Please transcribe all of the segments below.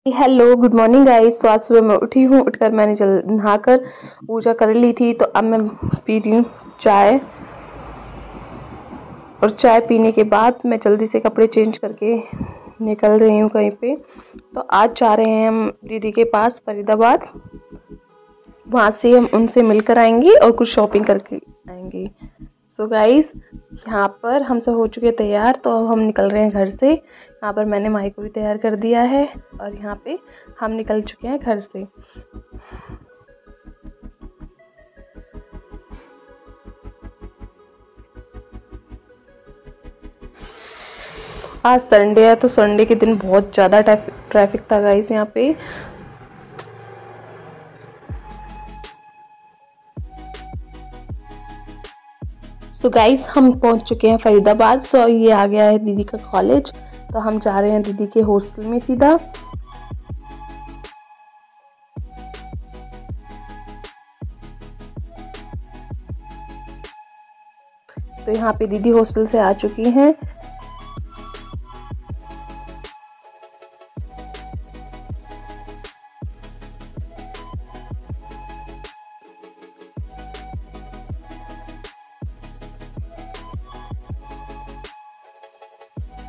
Hello, good morning guys. तो आज सुबह मैं उठी हूँ। उठकर मैंने नहाकर पूजा कर ली थी। तो अब मैं पी रही हूँ चाय। और चाय पीने के बाद मैं जल्दी से कपड़े चेंज करके निकल रही हूँ कहीं पे। तो आज जा रहे हैं हम दीदी के पास फरीदाबाद। वहाँ से हम उनसे मिलकर आएंगे और कुछ शॉपिंग करके आएंगे। सो गाइस, यहाँ पर हम सब हो चुके तैयार। तो अब हम निकल रहे हैं घर से। यहाँ पर मैंने माई को भी तैयार कर दिया है और यहाँ पे हम निकल चुके हैं घर से। आज संडे है तो संडे के दिन बहुत ज़्यादा ट्रैफिक था गाइस यहाँ पे। सो गाइस, हम पहुंच चुके हैं फरीदाबाद। सो ये आ गया है दीदी का कॉलेज। तो हम जा रहे हैं दीदी के हॉस्टल में सीधा। तो यहाँ पे दीदी हॉस्टल से आ चुकी हैं।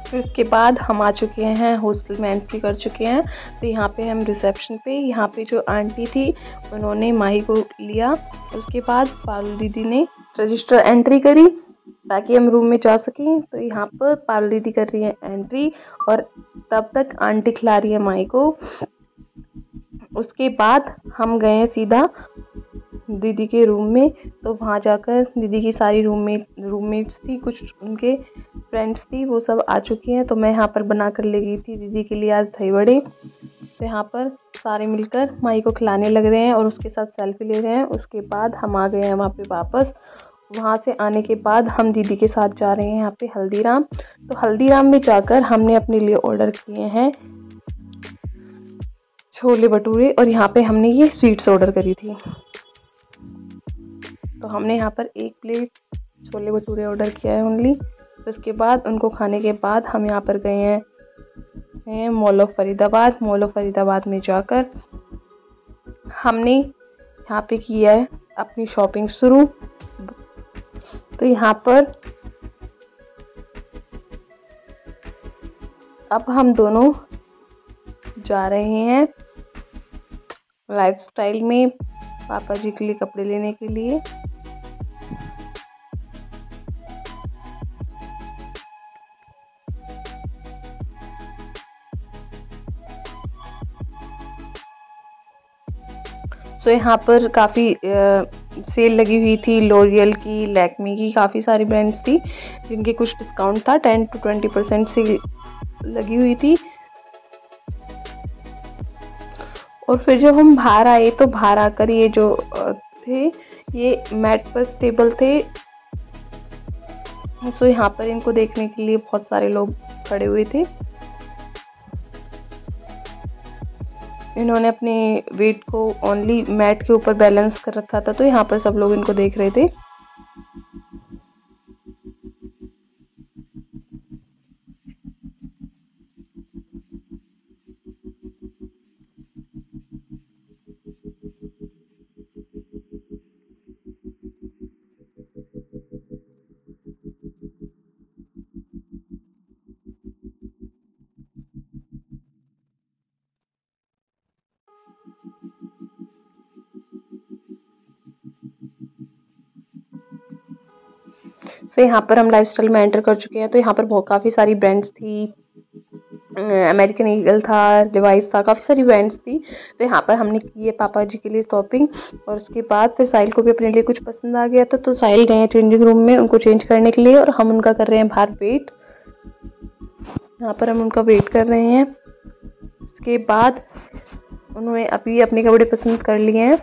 फिर उसके बाद हम आ चुके हैं हॉस्टल में, एंट्री कर चुके हैं। तो यहाँ पे हम रिसेप्शन पे, यहाँ पे जो आंटी थी उन्होंने माही को लिया। उसके बाद पारुल दीदी ने रजिस्टर एंट्री करी ताकि हम रूम में जा सकें। तो यहाँ पर पारुल दीदी कर रही है एंट्री और तब तक आंटी खिला रही है माही को। उसके बाद हम गए सीधा दीदी के रूम में। तो वहाँ जाकर दीदी की सारी रूममेट्स थी, कुछ उनके फ्रेंड्स थी, वो सब आ चुकी हैं। तो मैं यहाँ पर बना कर ले गई थी दीदी के लिए आज दही बड़े। तो यहाँ पर सारे मिलकर माही को खिलाने लग रहे हैं और उसके साथ सेल्फी ले रहे हैं। उसके बाद हम आ गए हैं वहाँ पे वापस। वहाँ से आने के बाद हम दीदी के साथ जा रहे हैं यहाँ पे हल्दीराम। तो हल्दीराम में जाकर हमने अपने लिए ऑर्डर किए हैं छोले भटूरे और यहाँ पे हमने ये स्वीट्स ऑर्डर करी थी। तो हमने यहाँ पर 1 प्लेट छोले भटूरे ऑर्डर किया है ओनली। उसके बाद उनको खाने के बाद हम यहाँ पर गए हैं mall of Faridabad. Mall of Faridabad में जाकर हमने यहाँ पे किया है अपनी शॉपिंग शुरू। तो यहाँ पर अब हम दोनों जा रहे हैं लाइफस्टाइल में पापा जी के लिए कपड़े लेने के लिए। सो यहाँ पर काफ़ी सेल लगी हुई थी। लॉरियल की, लैक्मी की, काफ़ी सारी ब्रांड्स थी जिनके कुछ डिस्काउंट था। 10 to 20% सेल लगी हुई थी। और फिर जब हम बाहर आए तो बाहर आकर ये जो थे ये मैट पर स्टेबल थे। सो यहाँ पर इनको देखने के लिए बहुत सारे लोग खड़े हुए थे। इन्होंने अपने वेट को ओनली मैट के ऊपर बैलेंस कर रखा था। तो यहाँ पर सब लोग इनको देख रहे थे। सो यहाँ पर हम लाइफस्टाइल में एंटर कर चुके हैं। तो यहाँ पर बहुत काफ़ी सारी ब्रांड्स थी। अमेरिकन ईगल था, डिवाइस था, काफ़ी सारी ब्रांड्स थी। तो यहाँ पर हमने की है पापा जी के लिए शॉपिंग। और उसके बाद फिर साहिल को भी अपने लिए कुछ पसंद आ गया था। तो साहिल गए हैं चेंजिंग रूम में उनको चेंज करने के लिए और हम उनका कर रहे हैं बाहर वेट। यहाँ पर हम उनका वेट कर रहे हैं। उसके बाद उन्होंने अभी अपने कपड़े पसंद कर लिए हैं।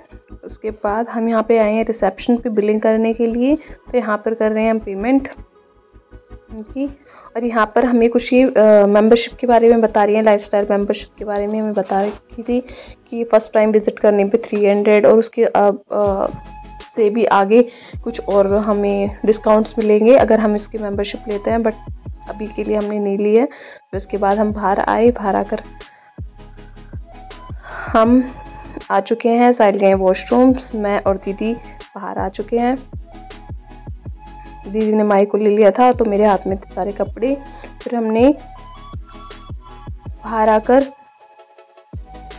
उसके बाद हम यहाँ पे आए हैं रिसेप्शन पे बिलिंग करने के लिए। तो यहाँ पर कर रहे हैं हम पेमेंट उनकी। और यहाँ पर हमें कुछ ये मेंबरशिप के बारे में बता रही हैं, लाइफस्टाइल मेंबरशिप के बारे में हमें बता रही थी कि फर्स्ट टाइम विजिट करने पे 300 और उसके से भी आगे कुछ और हमें डिस्काउंट्स मिलेंगे अगर हम इसकी मेंबरशिप लेते हैं। बट अभी के लिए हमने नहीं ली है। फिर उसके बाद हम बाहर आए। बाहर आकर हम आ चुके हैं, साइड गए वॉशरूम्स, मैं और दीदी बाहर आ चुके हैं। दीदी ने माई को ले लिया था तो मेरे हाथ में थे सारे कपड़े। फिर हमने बाहर आकर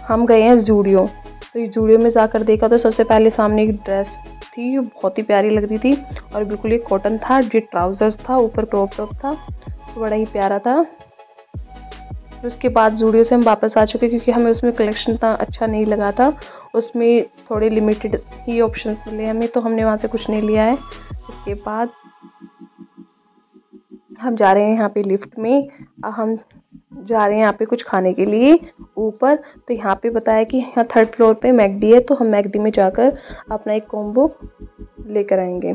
हम गए हैं जूडियो। तो जूडियो में जाकर देखा तो सबसे पहले सामने एक ड्रेस थी जो बहुत ही प्यारी लग रही थी और बिल्कुल ये कॉटन था, जो ट्राउजर्स था, ऊपर क्रॉप टॉप था, तो बड़ा ही प्यारा था। फिर उसके बाद जूडियो से हम वापस आ चुके क्योंकि हमें उसमें कलेक्शन इतना अच्छा नहीं लगा था, उसमें थोड़े लिमिटेड ही ऑप्शंस मिले हमें, तो हमने वहाँ से कुछ नहीं लिया है। उसके बाद हम जा रहे हैं यहाँ पे लिफ्ट में, हम जा रहे हैं यहाँ पे कुछ खाने के लिए ऊपर। तो यहाँ पे बताया कि यहाँ 3rd फ्लोर पे मैकडी है, तो हम मैकडी में जाकर अपना एक कॉम्बो लेकर आएंगे।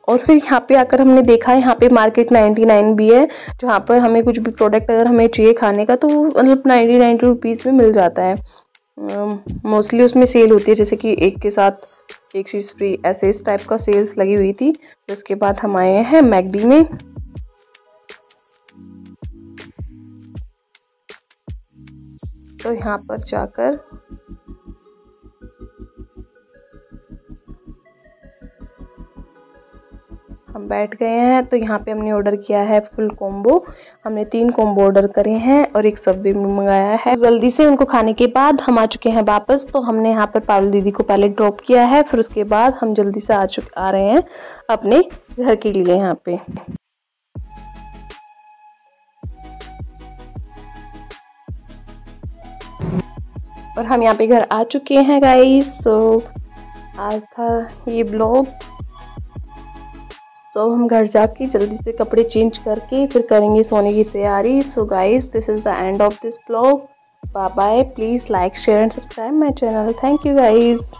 और फिर यहाँ पे आकर हमने देखा यहाँ पे मार्केट 99 भी है, जहाँ पर हमें कुछ भी प्रोडक्ट अगर हमें चाहिए खाने का तो मतलब 99 रुपीज़ में मिल जाता है। मोस्टली उसमें सेल होती है, जैसे कि एक के साथ एक चीज़ फ्री, ऐसे इस टाइप का सेल्स लगी हुई थी। तो उसके बाद हम आए हैं मैकडी में। तो यहाँ पर जाकर हम बैठ गए हैं। तो यहाँ पे हमने ऑर्डर किया है फुल कॉम्बो, हमने 3 कॉम्बो ऑर्डर करे हैं और एक सबवे मंगाया है। जल्दी से उनको खाने के बाद हम आ चुके हैं वापस। तो हमने यहाँ पर पारुल दीदी को पहले ड्रॉप किया है, फिर उसके बाद हम जल्दी से आ रहे हैं अपने घर के लिए यहाँ पे। और हम यहाँ पे घर आ चुके हैं गाइस। सो आज था ये ब्लॉग। सो हम घर जाके जल्दी से कपड़े चेंज करके फिर करेंगे सोने की तैयारी। So guys, this is the end of this blog. Bye bye. Please like, share and subscribe my channel. Thank you guys.